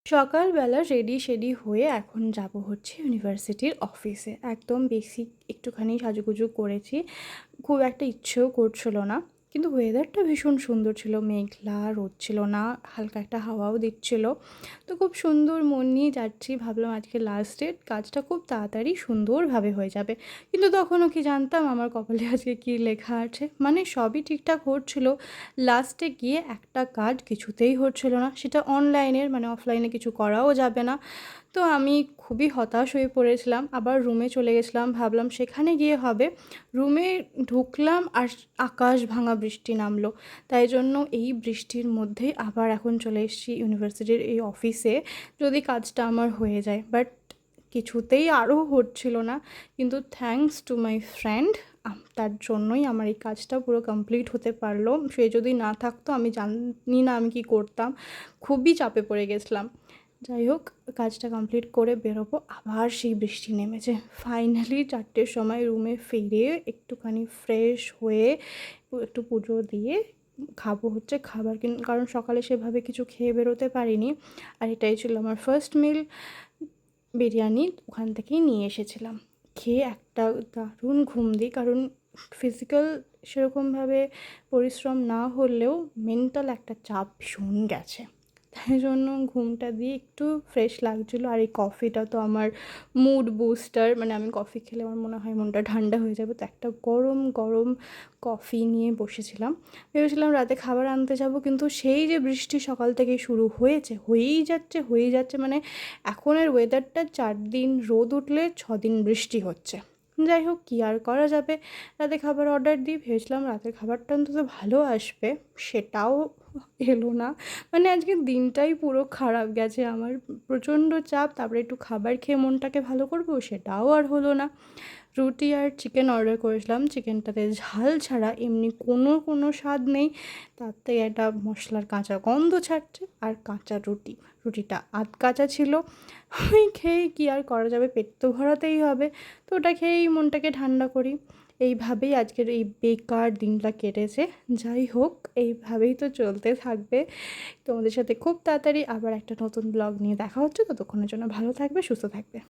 সকালবেলা ready shady হয়ে এখন যাব হচ্ছে ইউনিভার্সিটির অফিসে। একদম বেসিক একটুখানি সাজুগুজু করেছি। খুব একটা ইচ্ছেও করছিল না। কিন্তু ওয়েদারটা ভীষণ সুন্দর ছিল। মেঘলা, রোদ ছিল না, হালকা একটা হাওয়াও দিচ্ছিল। তো খুব সুন্দর মন নিয়ে যাচ্ছি। ভাবলাম আজকে লাস্ট ডেট, কাজটা খুব তাড়াতাড়ি সুন্দরভাবে হয়ে যাবে। কিন্তু তখনও কি জানতাম আমার কপালে আজকে কী লেখা আছে। মানে সবই ঠিকঠাক হচ্ছিল। লাস্টে গিয়ে একটা কাজ কিছুতেই হচ্ছিল না। সেটা অনলাইনের, মানে অফলাইনে কিছু করাও যাবে না। তো আমি খুবই হতাশ হয়ে পড়েছিলাম। আবার রুমে চলে গেছিলাম, ভাবলাম সেখানে গিয়ে হবে। রুমে ঢুকলাম আর আকাশ ভাঙা বৃষ্টি নামলো। তাই জন্য এই বৃষ্টির মধ্যেই আবার এখন চলে এসেছি ইউনিভার্সিটির এই অফিসে, যদি কাজটা আমার হয়ে যায়। বাট কিছুতেই আরও হচ্ছিল না। কিন্তু থ্যাঙ্কস টু মাই ফ্রেন্ড, তার জন্যই আমার এই কাজটা পুরো কমপ্লিট হতে পারলো। সে যদি না থাকতো আমি জানি না আমি কী করতাম। খুবই চাপে পড়ে গেছিলাম। যাই হোক, কাজটা কমপ্লিট করে বেরোবো, আবার সেই বৃষ্টি নেমেছে। ফাইনালি 4টের সময় রুমে ফিরে একটুখানি ফ্রেশ হয়ে একটু পুজো দিয়ে খাবো হচ্ছে খাবার। কারণ সকালে সেভাবে কিছু খেয়ে বেরোতে পারিনি। আর এটাই ছিল আমার ফার্স্ট মিল। বিরিয়ানি ওখান থেকেই নিয়ে এসেছিলাম। খেয়ে একটা দারুণ ঘুম দিই, কারণ ফিজিক্যাল সেরকমভাবে পরিশ্রম না হলেও মেন্টাল একটা চাপ ভীষণ গেছে। তাই জন্য ঘুমটা দিয়ে একটু ফ্রেশ লাগছিলো। আর এই কফিটা তো আমার মুড বুস্টার, মানে আমি কফি খেলে আমার মনে হয় মনটা ঠান্ডা হয়ে যাবে। তো একটা গরম গরম কফি নিয়ে বসেছিলাম। ভেবেছিলাম রাতে খাবার আনতে যাব, কিন্তু সেই যে বৃষ্টি সকাল থেকে শুরু হয়েছে, হয়েই যাচ্ছে, মানে এখনের ওয়েদারটা 4 দিন রোদ উঠলে 6 দিন বৃষ্টি হচ্ছে। যাই হোক, কী আর করা যাবে। রাতে খাবার অর্ডার দিই, ভেবেছিলাম রাতের খাবারটা অন্তত ভালো আসবে, সেটাও এলো না। মানে আজকের দিনটাই পুরো খারাপ গেছে আমার। প্রচণ্ড চাপ, তারপরে একটু খাবার খেয়ে মনটাকে ভালো করবো, সেটাও আর হলো না। রুটি আর চিকেন অর্ডার করেছিলাম। চিকেনটাতে ঝাল ছাড়া এমনি কোনো স্বাদ নেই। তার থেকে একটা মশলার কাঁচা গন্ধ ছাড়ছে। আর কাঁচা রুটিটা আধ কাঁচা ছিল। ওই খেয়ে কী আর করা যাবে, পেট তো ভরাতেই হবে। তো ওটা খেয়েই মনটাকে ঠান্ডা করি। এইভাবেই আজকের এই বেকার দিনটা কেটেছে। যাই হোক, এইভাবেই তো চলতে থাকবে। তোমাদের সাথে খুব তাড়াতাড়ি আবার একটা নতুন ব্লগ নিয়ে দেখা হচ্ছে। ততক্ষণের জন্য ভালো থাকবে, সুস্থ থাকবে।